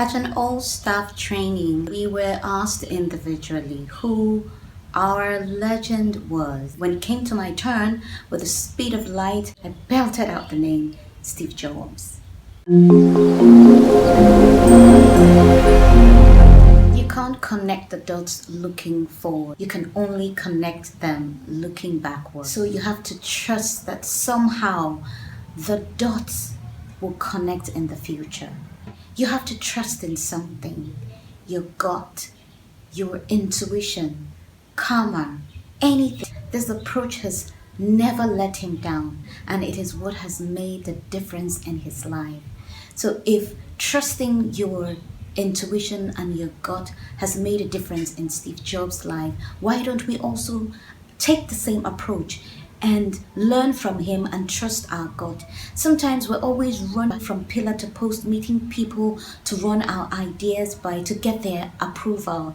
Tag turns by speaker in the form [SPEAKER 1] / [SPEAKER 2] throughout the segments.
[SPEAKER 1] At an all-staff training, we were asked individually who our legend was. When it came to my turn, with the speed of light, I belted out the name Steve Jobs. You can't connect the dots looking forward. You can only connect them looking backward. So you have to trust that somehow the dots will connect in the future. You have to trust in something, your gut, your intuition, karma, anything. This approach has never let him down, and it is what has made the difference in his life. So if trusting your intuition and your gut has made a difference in Steve Jobs' life, why don't we also take the same approach and learn from him and trust our gut? Sometimes we're always running from pillar to post, meeting people to run our ideas by to get their approval.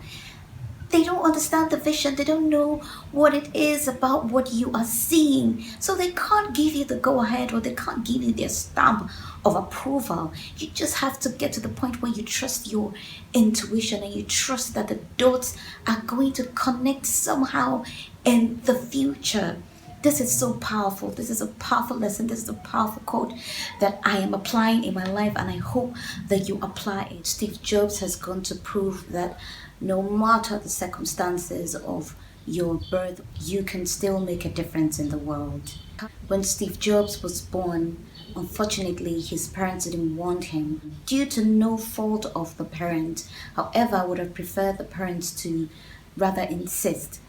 [SPEAKER 1] They don't understand the vision. They don't know what it is about what you are seeing. So they can't give you the go ahead, or they can't give you their stamp of approval. You just have to get to the point where you trust your intuition and you trust that the dots are going to connect somehow in the future. This is so powerful. This is a powerful lesson. This is a powerful quote that I am applying in my life, and I hope that you apply it. Steve Jobs has gone to prove that no matter the circumstances of your birth, you can still make a difference in the world. When Steve Jobs was born, unfortunately, his parents didn't want him due to no fault of the parent. However, I would have preferred the parents to rather insist.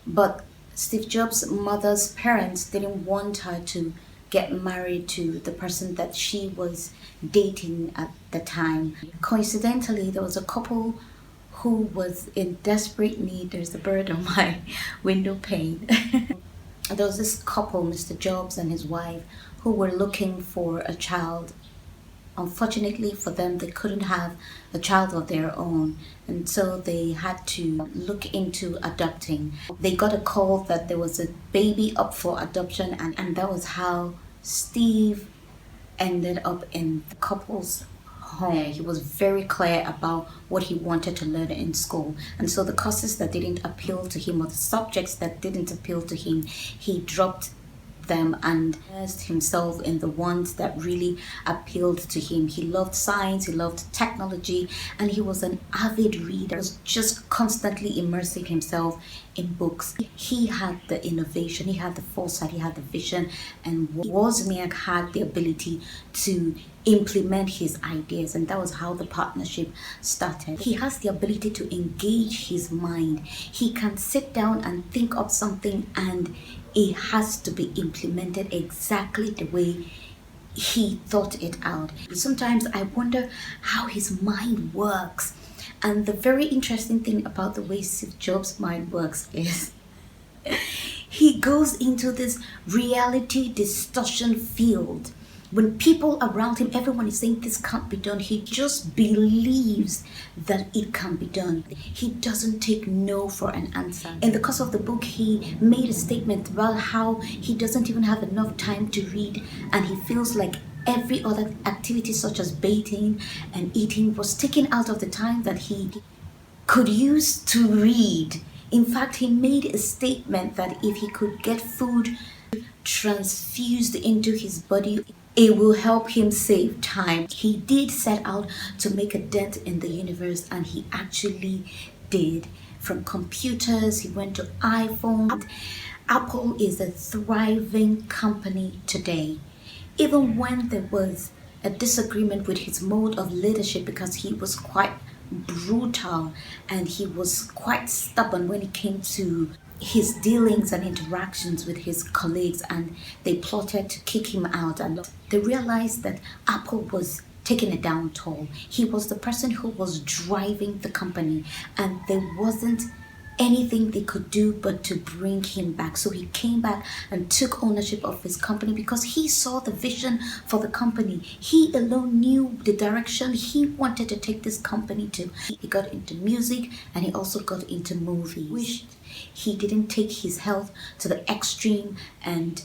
[SPEAKER 1] But Steve Jobs' mother's parents didn't want her to get married to the person that she was dating at the time. Coincidentally, there was a couple who was in desperate need. There's a bird on my window pane. There was this couple, Mr. Jobs and his wife, who were looking for a child. Unfortunately for them, they couldn't have a child of their own, and so they had to look into adopting. They got a call that there was a baby up for adoption, and that was how Steve ended up in the couple's home. He was very clear about what he wanted to learn in school, and so the courses that didn't appeal to him, or the subjects that didn't appeal to him, he dropped them and immersed himself in the ones that really appealed to him. He loved science, he loved technology, and he was an avid reader. He was just constantly immersing himself in books. He had the innovation, he had the foresight, he had the vision, and Wozniak had the ability to implement his ideas, and that was how the partnership started. He has the ability to engage his mind. He can sit down and think of something, and it has to be implemented exactly the way he thought it out. Sometimes I wonder how his mind works. And the very interesting thing about the way Steve Jobs' mind works is he goes into this reality distortion field. When people around him, everyone is saying this can't be done, he just believes that it can be done. He doesn't take no for an answer. In the course of the book, he made a statement about how he doesn't even have enough time to read, and he feels like every other activity such as bathing and eating was taken out of the time that he could use to read. In fact, he made a statement that if he could get food transfused into his body, it will help him save time. He did set out to make a dent in the universe, and he actually did. From computers, he went to iPhone. Apple is a thriving company today. Even when there was a disagreement with his mode of leadership, because he was quite brutal and he was quite stubborn when it came to his dealings and interactions with his colleagues, and they plotted to kick him out, and they realized that Apple was taking a down toll. He was the person who was driving the company, and there wasn't anything they could do but to bring him back. So he came back and took ownership of his company because he saw the vision for the company. He alone knew the direction he wanted to take this company to. He got into music, and he also got into movies. Wished he didn't take his health to the extreme and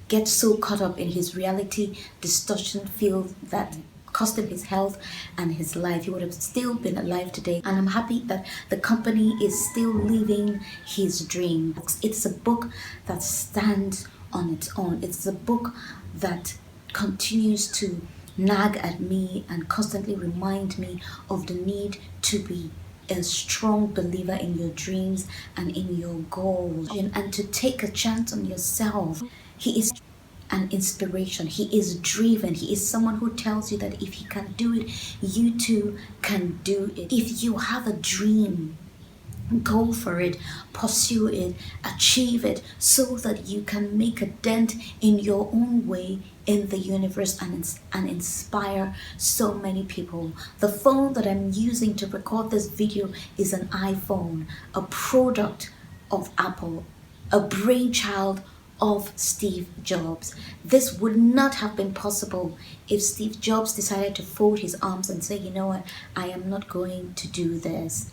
[SPEAKER 1] get so caught up in his reality distortion field that cost him his health and his life. He would have still been alive today. And I'm happy that the company is still living his dream. It's a book that stands on its own. It's a book that continues to nag at me and constantly remind me of the need to be a strong believer in your dreams and in your goals, and to take a chance on yourself. He is an inspiration. He is driven. He is someone who tells you that if he can do it, you too can do it. If you have a dream, go for it, pursue it, achieve it, so that you can make a dent in your own way in the universe and inspire so many people. The phone that I'm using to record this video is an iPhone, a product of Apple, a brainchild of Steve Jobs. This would not have been possible if Steve Jobs decided to fold his arms and say, you know what, I am not going to do this.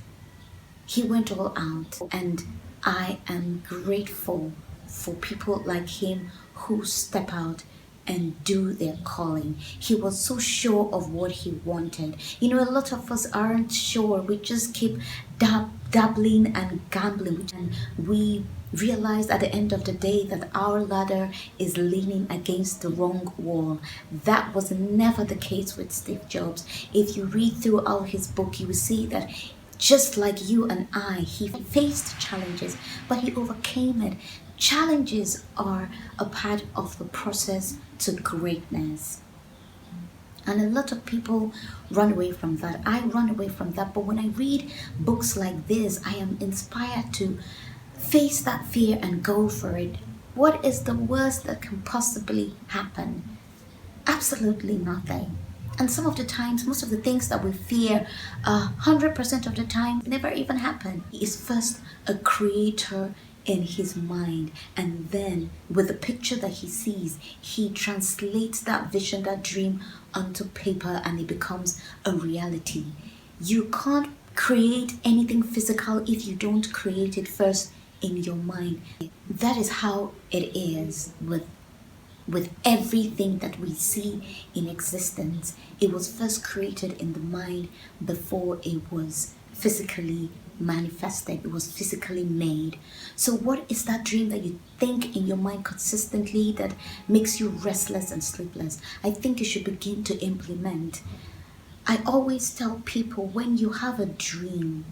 [SPEAKER 1] He went all out, and I am grateful for people like him who step out and do their calling. He was so sure of what he wanted. You know, a lot of us aren't sure. We just keep dabbling and gambling, and we realize at the end of the day that our ladder is leaning against the wrong wall. That was never the case with Steve Jobs. If you read throughout his book, you will see that just like you and I, he faced challenges, but he overcame it. Challenges are a part of the process to greatness. And a lot of people run away from that. I run away from that. But when I read books like this, I am inspired to face that fear and go for it. What is the worst that can possibly happen? Absolutely nothing. And some of the times, most of the things that we fear, 100% of the time, never even happen. He is first a creator in his mind, and then with the picture that he sees, he translates that vision, that dream onto paper, and it becomes a reality. You can't create anything physical if you don't create it first in your mind. That is how it is with everything that we see in existence. It was first created in the mind before it was physically manifested. It was physically made. So what is that dream that you think in your mind consistently that makes you restless and sleepless? I think you should begin to implement. I always tell people, when you have a dream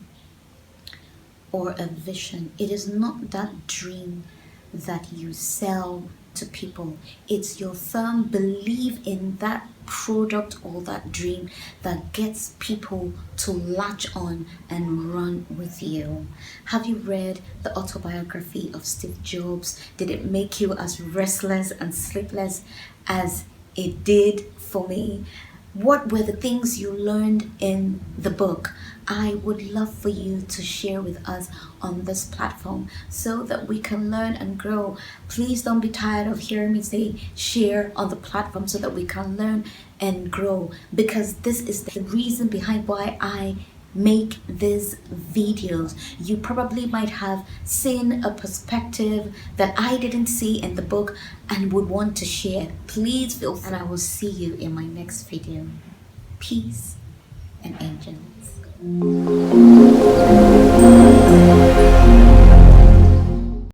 [SPEAKER 1] or a vision, it is not that dream that you sell to people. It's your firm belief in that product or that dream that gets people to latch on and run with you. Have you read the autobiography of Steve Jobs? Did it make you as restless and sleepless as it did for me? What were the things you learned in the book? I would love for you to share with us on this platform so that we can learn and grow. Please don't be tired of hearing me say share on the platform so that we can learn and grow, because this is the reason behind why I make these videos. You probably might have seen a perspective that I didn't see in the book and would want to share. Please feel free, and I will see you in my next video. Peace and angels.